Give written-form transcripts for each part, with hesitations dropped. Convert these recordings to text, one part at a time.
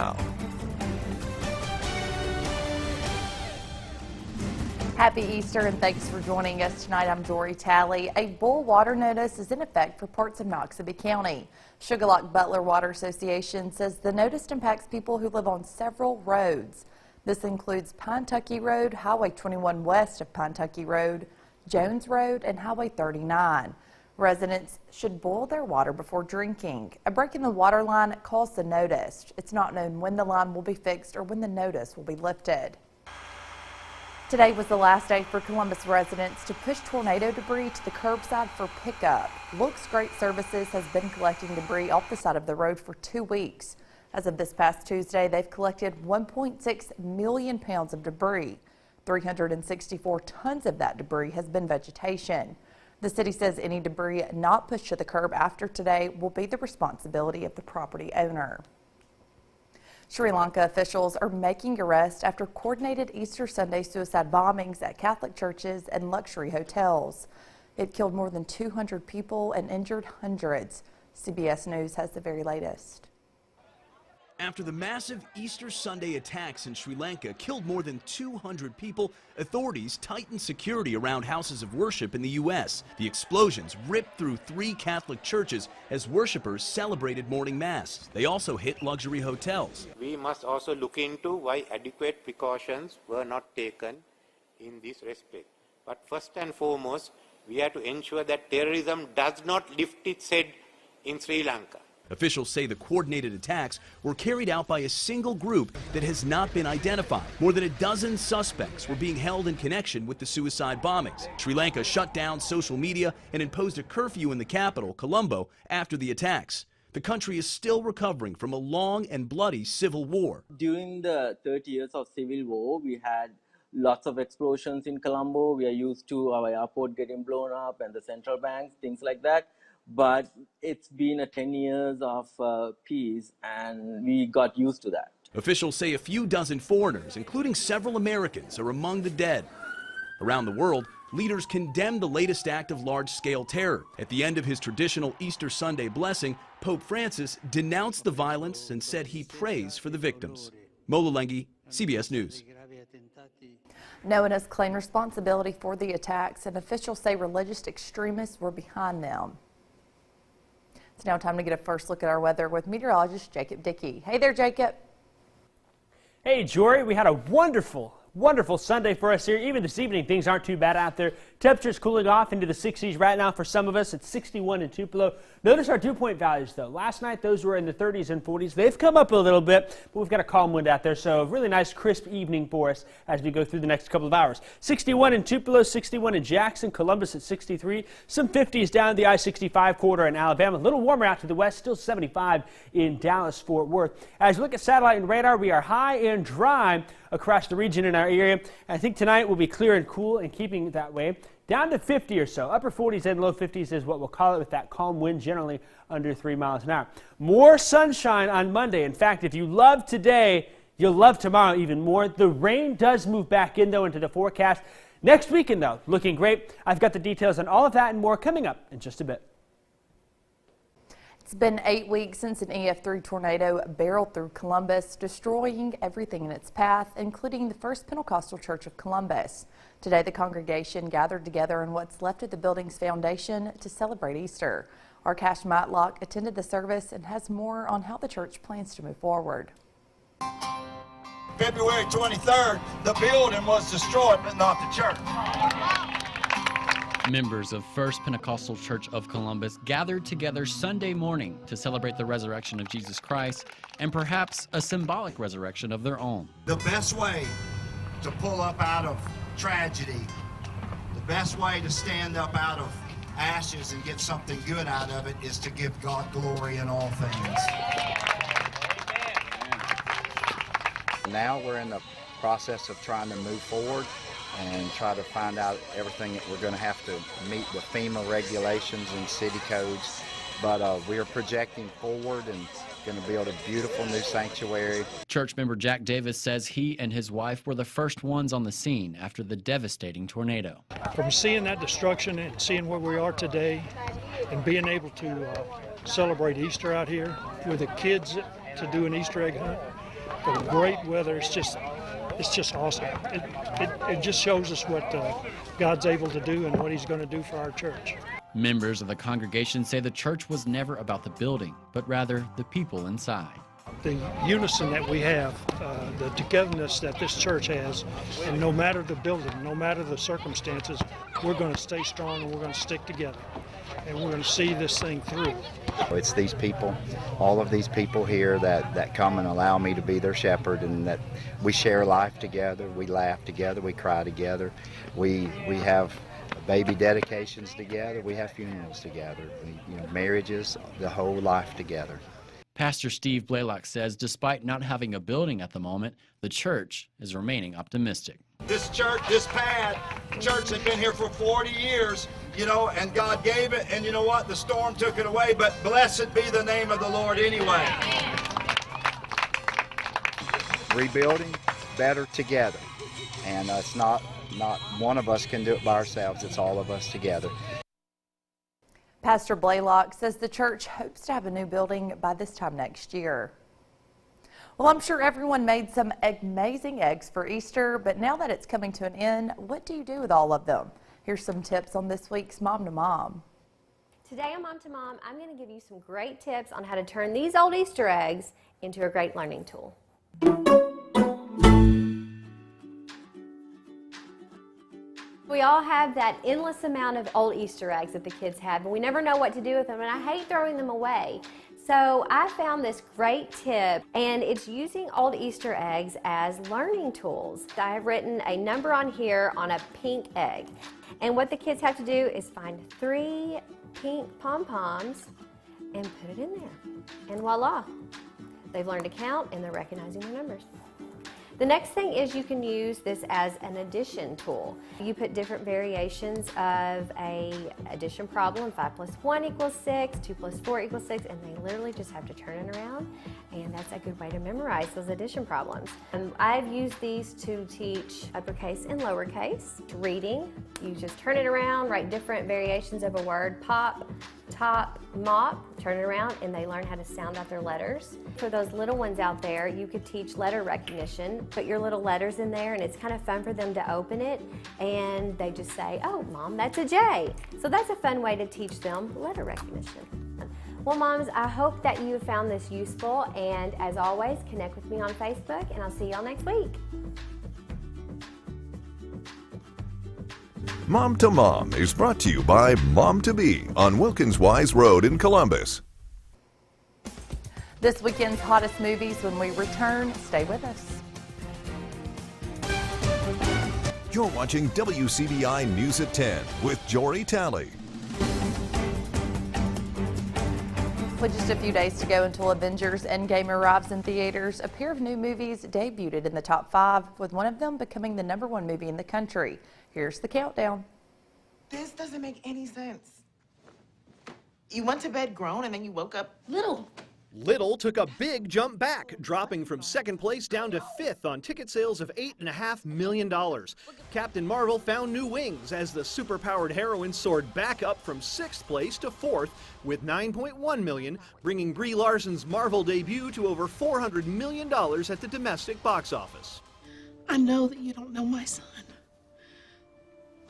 now. Happy Easter and thanks for joining us tonight. I'm Dory Talley. A boil water notice is in effect for parts of Noxubee County. Sugar Lock Butler Water Association says the notice impacts people who live on several roads. This includes Pine Tucky Road, Highway 21 west of Pine Tucky Road, Jones Road, and Highway 39. Residents should boil their water before drinking. A break in the water line caused the notice. It's not known when the line will be fixed or when the notice will be lifted. Today was the last day for Columbus residents to push tornado debris to the curbside for pickup. Looks Great Services has been collecting debris off the side of the road for 2 weeks. As of this past Tuesday, they've collected 1.6 million pounds of debris. 364 tons of that debris has been vegetation. The city says any debris not pushed to the curb after today will be the responsibility of the property owner. Sri Lanka officials are making arrests after coordinated Easter Sunday suicide bombings at Catholic churches and luxury hotels. It killed more than 200 people and injured hundreds. CBS News has the very latest. After the massive Easter Sunday attacks in Sri Lanka killed more than 200 people, authorities tightened security around houses of worship in the U.S. The explosions ripped through 3 Catholic churches as worshipers celebrated morning mass. They also hit luxury hotels. We must also look into why adequate precautions were not taken in this respect. But first and foremost, we have to ensure that terrorism does not lift its head in Sri Lanka. Officials say the coordinated attacks were carried out by a single group that has not been identified. More than a dozen suspects were being held in connection with the suicide bombings. Sri Lanka shut down social media and imposed a curfew in the capital, Colombo, after the attacks. The country is still recovering from a long and bloody civil war. During the 30 years of civil war, we had lots of explosions in Colombo. We are used to our airport getting blown up and the central banks, things like that. But it's been 10 years of peace, and we got used to that. Officials say a few dozen foreigners, including several Americans, are among the dead. Around the world, leaders condemned the latest act of large-scale terror. At the end of his traditional Easter Sunday blessing, Pope Francis denounced the violence and said he prays for the victims. Mola Lengi, CBS News. No one has claimed responsibility for the attacks, and officials say religious extremists were behind them. It's now time to get a first look at our weather with meteorologist Jacob Dickey. Hey there, Jacob. Hey, Jory. We had a wonderful Sunday for us here. Even this evening, things aren't too bad out there. Temperatures cooling off into the 60s right now for some of us. It's 61 in Tupelo. Notice our dew point values, though. Last night, those were in the 30s and 40s. They've come up a little bit, but we've got a calm wind out there, so a really nice, crisp evening for us as we go through the next couple of hours. 61 in Tupelo, 61 in Jackson, Columbus at 63. Some 50s down the I-65 corridor in Alabama. A little warmer out to the west, still 75 in Dallas-Fort Worth. As we look at satellite and radar, we are high and dry across the region in our area. I think tonight will be clear and cool and keeping it that way. Down to 50 or so. Upper 40s and low 50s is what we'll call it with that calm wind, generally under 3 miles an hour. More sunshine on Monday. In fact, if you love today, you'll love tomorrow even more. The rain does move back in, though, into the forecast. Next weekend, though, looking great. I've got the details on all of that and more coming up in just a bit. It's been 8 weeks since an EF3 tornado barreled through Columbus, destroying everything in its path, including the First Pentecostal Church of Columbus. Today, the congregation gathered together in what's left of the building's foundation to celebrate Easter. Our Cash Matlock attended the service and has more on how the church plans to move forward. February 23rd, the building was destroyed, but not the church. Members of First Pentecostal Church of Columbus gathered together Sunday morning to celebrate the resurrection of Jesus Christ and perhaps a symbolic resurrection of their own. The best way to pull up out of tragedy, the best way to stand up out of ashes and get something good out of it is to give God glory in all things. Now we're in the process of trying to move forward and try to find out everything that we're going to have to meet with FEMA regulations and city codes. But we are projecting forward and going to build a beautiful new sanctuary. Church member Jack Davis says he and his wife were the first ones on the scene after the devastating tornado. From seeing that destruction and seeing where we are today and being able to celebrate Easter out here with the kids to do an Easter egg hunt, the great weather. It's just awesome. It just shows us what God's able to do and what He's going to do for our church. Members of the congregation say the church was never about the building, but rather the people inside. The unison that we have, the togetherness that this church has, and no matter the building, no matter the circumstances, we're going to stay strong and we're going to stick together. And we're going to see this thing through. It's these people, all of these people here that come and allow me to be their shepherd, and that we share life together, we laugh together, we cry together, we have baby dedications together, we have funerals together, marriages, the whole life together. Pastor Steve Blaylock says despite not having a building at the moment, the church is remaining optimistic. This church, this pad, church had been here for 40 years, and God gave it, and you know what? The storm took it away, but blessed be the name of the Lord anyway. Rebuilding better together, and it's not one of us can do it by ourselves, it's all of us together. Pastor Blaylock says the church hopes to have a new building by this time next year. Well, I'm sure everyone made some amazing eggs for Easter, but now that it's coming to an end, what do you do with all of them? Here's some tips on this week's Mom to Mom. Today on Mom to Mom, I'm going to give you some great tips on how to turn these old Easter eggs into a great learning tool. We all have that endless amount of old Easter eggs that the kids have, and we never know what to do with them, and I hate throwing them away. So I found this great tip, and it's using old Easter eggs as learning tools. I have written a number on here on a pink egg, and what the kids have to do is find 3 pink pom-poms and put it in there, and voila, they've learned to count and they're recognizing their numbers. The next thing is you can use this as an addition tool. You put different variations of a addition problem. 5 plus 1 equals 6, 2 plus 4 equals 6, and they literally just have to turn it around, and that's a good way to memorize those addition problems. And I've used these to teach uppercase and lowercase. Reading, you just turn it around, write different variations of a word, pop, top, mop, turn it around, and they learn how to sound out their letters. For those little ones out there, you could teach letter recognition. Put your little letters in there, and it's kind of fun for them to open it, and they just say, oh, Mom, that's a J. So that's a fun way to teach them letter recognition. Well, moms, I hope that you found this useful, and as always, connect with me on Facebook, and I'll see y'all next week. Mom to Mom is brought to you by Mom to Be on Wilkins Wise Road in Columbus. This weekend's hottest movies when we return. Stay with us. You're watching WCBI News at 10 with Jory Talley. With just a few days to go until Avengers Endgame arrives in theaters, a pair of new movies debuted in the top 5, with one of them becoming the #1 movie in the country. Here's the countdown. This doesn't make any sense. You went to bed grown and then you woke up little. Little took a big jump back, dropping from 2nd place down to 5th on ticket sales of $8.5 million. Captain Marvel found new wings as the superpowered heroine soared back up from 6th place to 4th with $9.1 million, bringing Brie Larson's Marvel debut to over $400 million at the domestic box office. I know that you don't know my son,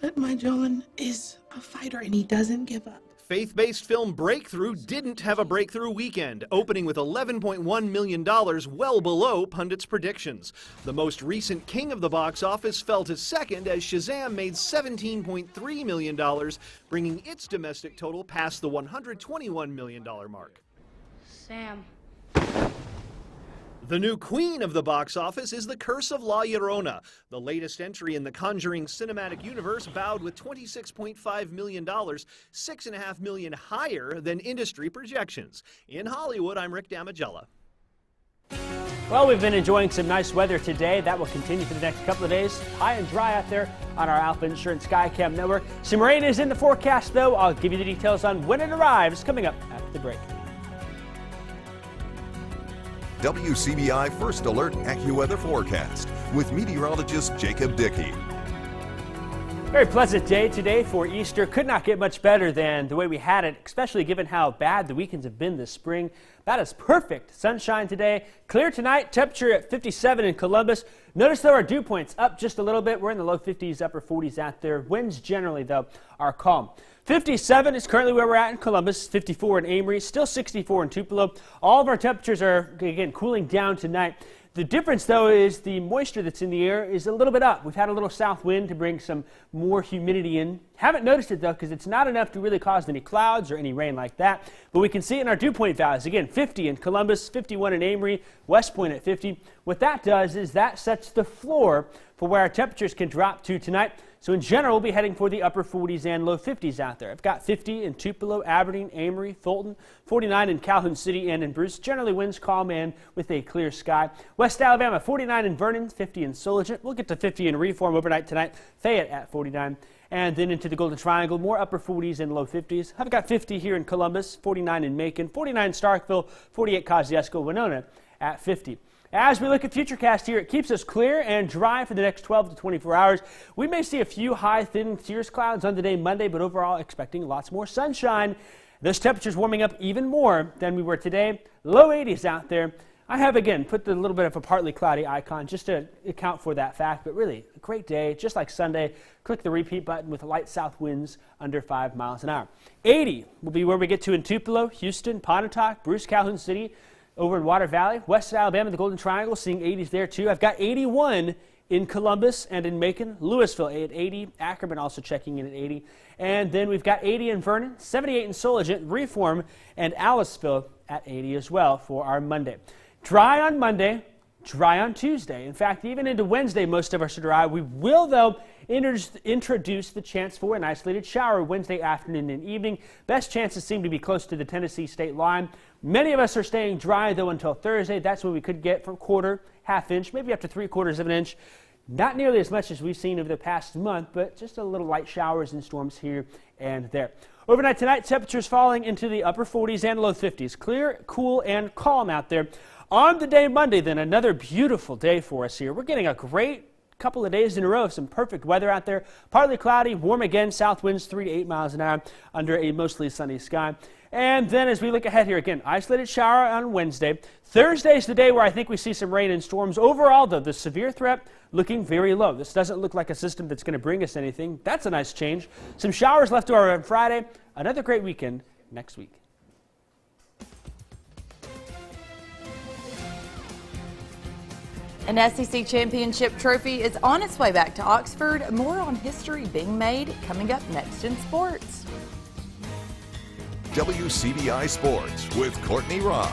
but my John is a fighter and he doesn't give up. Faith-based film Breakthrough didn't have a breakthrough weekend, opening with $11.1 million, well below pundits' predictions. The most recent king of the box office fell to 2nd as Shazam made $17.3 million, bringing its domestic total past the $121 million mark. Sam. The new queen of the box office is The Curse of La Llorona. The latest entry in the Conjuring cinematic universe bowed with $26.5 million, $6.5 million higher than industry projections. In Hollywood, I'm Rick Damagella. Well, we've been enjoying some nice weather today. That will continue for the next couple of days. High and dry out there on our Alpha Insurance Skycam network. Some rain is in the forecast, though. I'll give you the details on when it arrives coming up after the break. WCBI First Alert AccuWeather Forecast with meteorologist Jacob Dickey. Very pleasant day today for Easter. Could not get much better than the way we had it, especially given how bad the weekends have been this spring. About as perfect. Sunshine today. Clear tonight. Temperature at 57 in Columbus. Notice though our dew points up just a little bit. We're in the low 50s, upper 40s out there. Winds generally though are calm. 57 is currently where we're at in Columbus. 54 in Amory. Still 64 in Tupelo. All of our temperatures are again cooling down tonight. The difference, though, is the moisture that's in the air is a little bit up. We've had a little south wind to bring some more humidity in. Haven't noticed it, though, because it's not enough to really cause any clouds or any rain like that. But we can see it in our dew point values. Again, 50 in Columbus, 51 in Amory, West Point at 50. What that does is that sets the floor for where our temperatures can drop to tonight. So in general, we'll be heading for the upper 40s and low 50s out there. I've got 50 in Tupelo, Aberdeen, Amory, Fulton, 49 in Calhoun City and in Bruce. Generally winds calm and with a clear sky. West Alabama, 49 in Vernon, 50 in Solent. We'll get to 50 in Reform overnight tonight. Fayette at 49. And then into the Golden Triangle, more upper 40s and low 50s. I've got 50 here in Columbus, 49 in Macon, 49 Starkville, 48 Kosciuszko, Winona at 50. As we look at Futurecast here, it keeps us clear and dry for the next 12 to 24 hours. We may see a few high, thin cirrus clouds on today, Monday, but overall expecting lots more sunshine. Those temperatures warming up even more than we were today. Low 80s out there. I have, again, put the little bit of a partly cloudy icon just to account for that fact, but really a great day, just like Sunday. Click the repeat button with light south winds under 5 miles an hour. 80 will be where we get to in Tupelo, Houston, Pontotoc, Bruce, Calhoun City. Over in Water Valley, West Alabama, the Golden Triangle, seeing 80s there too. I've got 81 in Columbus and in Macon. Louisville at 80. Ackerman also checking in at 80. And then we've got 80 in Vernon, 78 in Solent, Reform, and Aliceville at 80 as well for our Monday. Dry on Monday, dry on Tuesday. In fact, even into Wednesday, most of us are dry. We will, though, introduce the chance for an isolated shower Wednesday afternoon and evening. Best chances seem to be close to the Tennessee state line. Many of us are staying dry, though, until Thursday. That's when we could get from quarter, half inch, maybe up to 3/4 of an inch. Not nearly as much as we've seen over the past month, but just a little light showers and storms here and there. Overnight tonight, temperatures falling into the upper 40s and low 50s. Clear, cool, and calm out there. On the day Monday, then, another beautiful day for us here. We're getting a great couple of days in a row of some perfect weather out there. Partly cloudy, warm again, south winds 3 to 8 miles an hour under a mostly sunny sky. And then as we look ahead here again, isolated shower on Wednesday. Thursday's the day where I think we see some rain and storms. Overall, though, the severe threat looking very low. This doesn't look like a system that's going to bring us anything. That's a nice change. Some showers left over on Friday. Another great weekend next week. An SEC championship trophy is on its way back to Oxford. More on history being made coming up next in sports. WCBI Sports with Courtney Robb.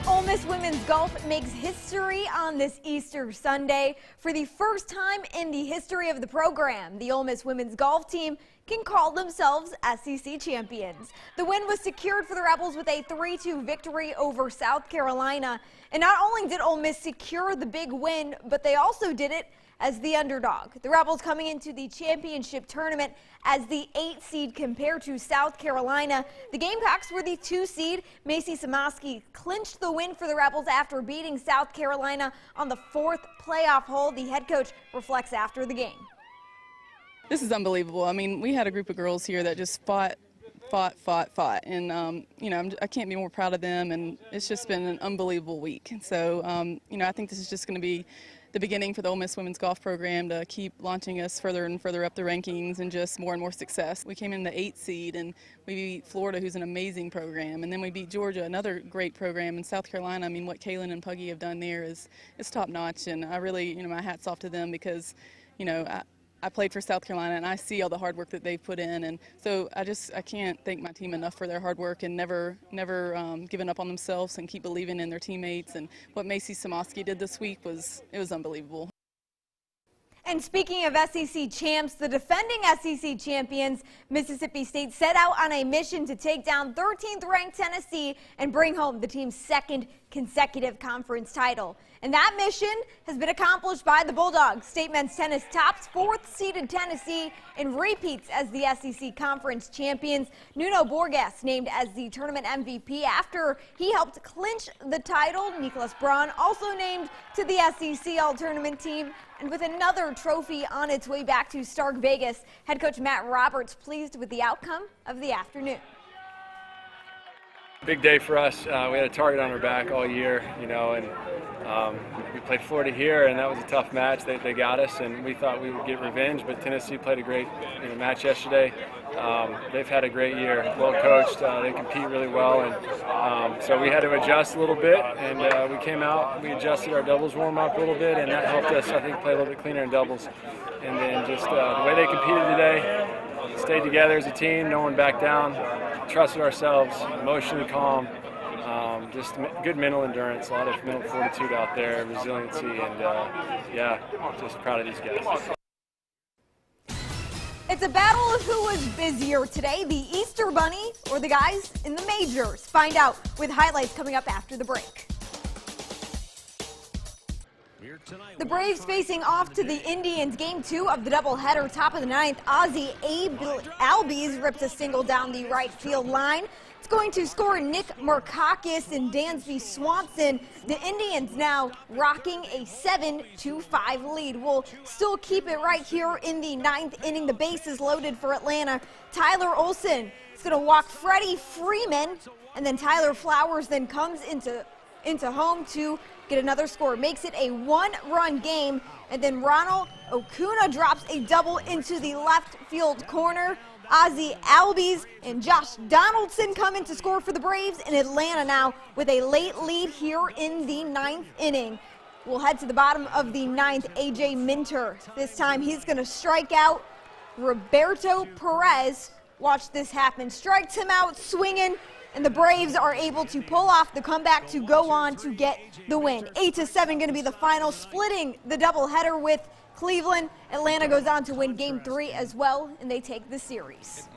Ole Miss women's golf makes history on this Easter Sunday. For the first time in the history of the program, the Ole Miss women's golf team can call themselves SEC champions. The win was secured for the Rebels with a 3-2 victory over South Carolina. And not only did Ole Miss secure the big win, but they also did it as the underdog. The Rebels coming into the championship tournament as the 8 seed compared to South Carolina. The Gamecocks were the 2 seed. Macy Samaski clinched the win for the Rebels after beating South Carolina on the 4th playoff hole. The head coach reflects after the game. This is unbelievable. I mean, we had a group of girls here that just fought. And, you know, I can't be more proud of them, and it's just been an unbelievable week. So, you know, I think this is just going to be the beginning for the Ole Miss women's golf program to keep launching us further and further up the rankings and just more and more success. We came in the 8th seed, and we beat Florida, who's an amazing program, and then we beat Georgia, another great program, and South Carolina. I mean, what Kaylin and Puggy have done there is top notch, and I really, you know, my hat's off to them because, you know, I played for South Carolina, and I see all the hard work that they've put in, and so I can't thank my team enough for their hard work and never giving up on themselves and keep believing in their teammates. And what Macy Samaski did this week was unbelievable. And speaking of SEC champs, the defending SEC champions, Mississippi State, set out on a mission to take down 13th ranked Tennessee and bring home the team's 2nd consecutive conference title. And that mission has been accomplished by the Bulldogs. State men's tennis tops 4th seeded Tennessee and repeats as the SEC conference champions. Nuno Borges named as the tournament MVP after he helped clinch the title. Nicholas Braun also named to the SEC All-Tournament team. And with another trophy on its way back to Stark Vegas, head coach Matt Roberts pleased with the outcome of the afternoon. Big day for us. We had a target on our back all year, and we played Florida here, and that was a tough match. They got us, and we thought we would get revenge, but Tennessee played a great match yesterday. They've had a great year, well coached. They compete really well, and so we had to adjust a little bit, and we came out, we adjusted our doubles warm-up a little bit, and that helped us, I think, play a little bit cleaner in doubles. And then just the way they competed today, stayed together as a team, no one backed down, trusted ourselves, emotionally calm, just good mental endurance, a lot of mental fortitude out there, resiliency, and yeah, just proud of these guys. It's a battle of who was busier today, the Easter Bunny or the guys in the majors. Find out with highlights coming up after the break. The Braves facing off to the Indians. Game 2 of the doubleheader, top of the 9th. Ozzie Albies rips a single down the right field line. It's going to score Nick Markakis and Dansby Swanson. The Indians now rocking a 7-5 lead. We'll still keep it right here in the 9th inning. The base is loaded for Atlanta. Tyler Olson is going to walk Freddie Freeman, and then Tyler Flowers then comes into home to get another score. Makes it a 1-run game, and then Ronald Acuna drops a double into the left field corner. Ozzie Albies and Josh Donaldson come in to score for the Braves, and Atlanta now with a late lead here in the 9th inning. We'll head to the bottom of the 9th. A.J. Minter. This time he's going to strike out Roberto Perez. Watch this happen. Strikes him out swinging, and the Braves are able to pull off the comeback to go on to get the win. 8-7 going to be the final, splitting the doubleheader with Cleveland. Atlanta goes on to win Game 3 as well, and they take the series.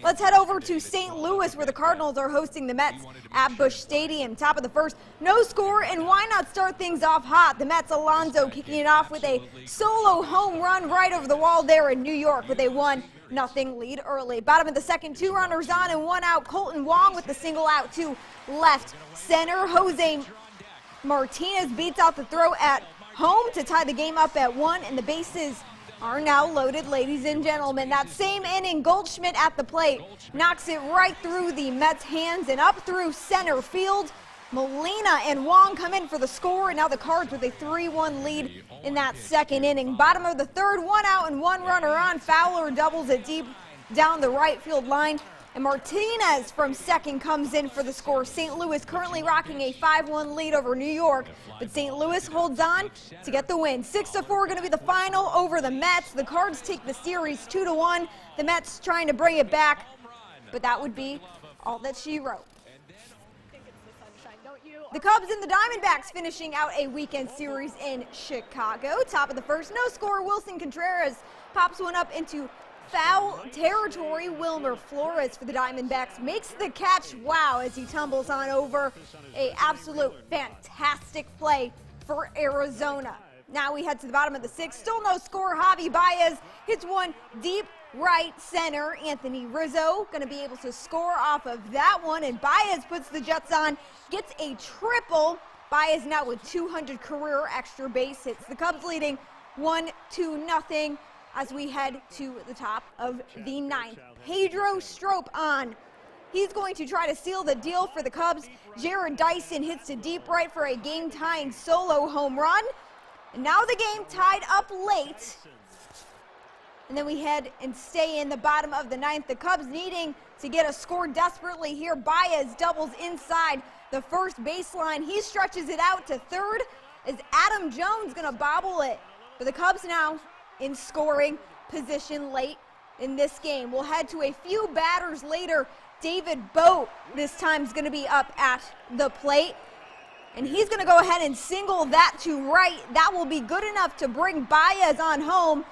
Let's head over to St. Louis, where the Cardinals are hosting the Mets at Busch Stadium. Top of the first, no score, and why not start things off hot? The Mets' Alonso kicking it off with a solo home run right over the wall there in New York with a 1-0 lead early. Bottom of the second, 2 runners on and 1 out. Colton Wong with the single out to left center. Jose Martinez beats out the throw at home to tie the game up at 1, and the bases are now loaded, ladies and gentlemen. That same inning, Goldschmidt at the plate knocks it right through the Mets' hands and up through center field. Molina and Wong come in for the score, and now the Cards with a 3-1 lead in that second inning. Bottom of the third, 1 out and 1 runner on. Fowler doubles it deep down the right field line, and Martinez from second comes in for the score. St. Louis currently rocking a 5-1 lead over New York, but St. Louis holds on to get the win. 6-4 going to be the final over the Mets. The Cards take the series 2-1. The Mets trying to bring it back, but that would be all that she wrote. The Cubs and the Diamondbacks finishing out a weekend series in Chicago. Top of the first, no score. Wilson Contreras pops one up into foul territory. Wilmer Flores for the Diamondbacks makes the catch. Wow, as he tumbles on over. A absolute fantastic play for Arizona. Now we head to the bottom of the 6th. Still no score. Javi Baez hits one deep right center. Anthony Rizzo going to be able to score off of that one, and Baez puts the Jets on, gets a triple. Baez now with 200 career extra base hits. The Cubs leading 1-0 as we head to the top of the 9th. Pedro Strop on. He's going to try to seal the deal for the Cubs. Jared Dyson hits to deep right for a game-tying solo home run. And now the game tied up late. And then we head and stay in the bottom of the 9th. The Cubs needing to get a score desperately here. Baez doubles inside the first baseline. He stretches it out to third as Adam Jones going to bobble it. But the Cubs now in scoring position late in this game. We'll head to a few batters later. David Boat this time is going to be up at the plate, and he's going to go ahead and single that to right. That will be good enough to bring Baez on home,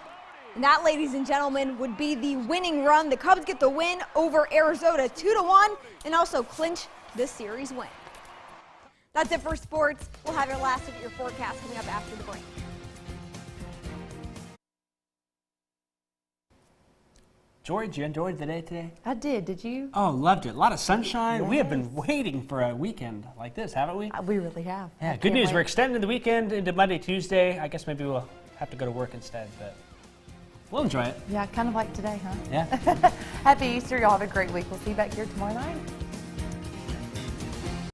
and that, ladies and gentlemen, would be the winning run. The Cubs get the win over Arizona 2-1 and also clinch the series win. That's it for sports. We'll have your last look at your forecast coming up after the break. George, you enjoyed the day today? I did you? Oh, loved it. A lot of sunshine. Yes. We have been waiting for a weekend like this, haven't we? We really have. Yeah, good news. We're extending the weekend into Monday, Tuesday. I guess maybe we'll have to go to work instead, but we'll enjoy it. Yeah, kind of like today, huh? Yeah. Happy Easter. Y'all have a great week. We'll see you back here tomorrow night.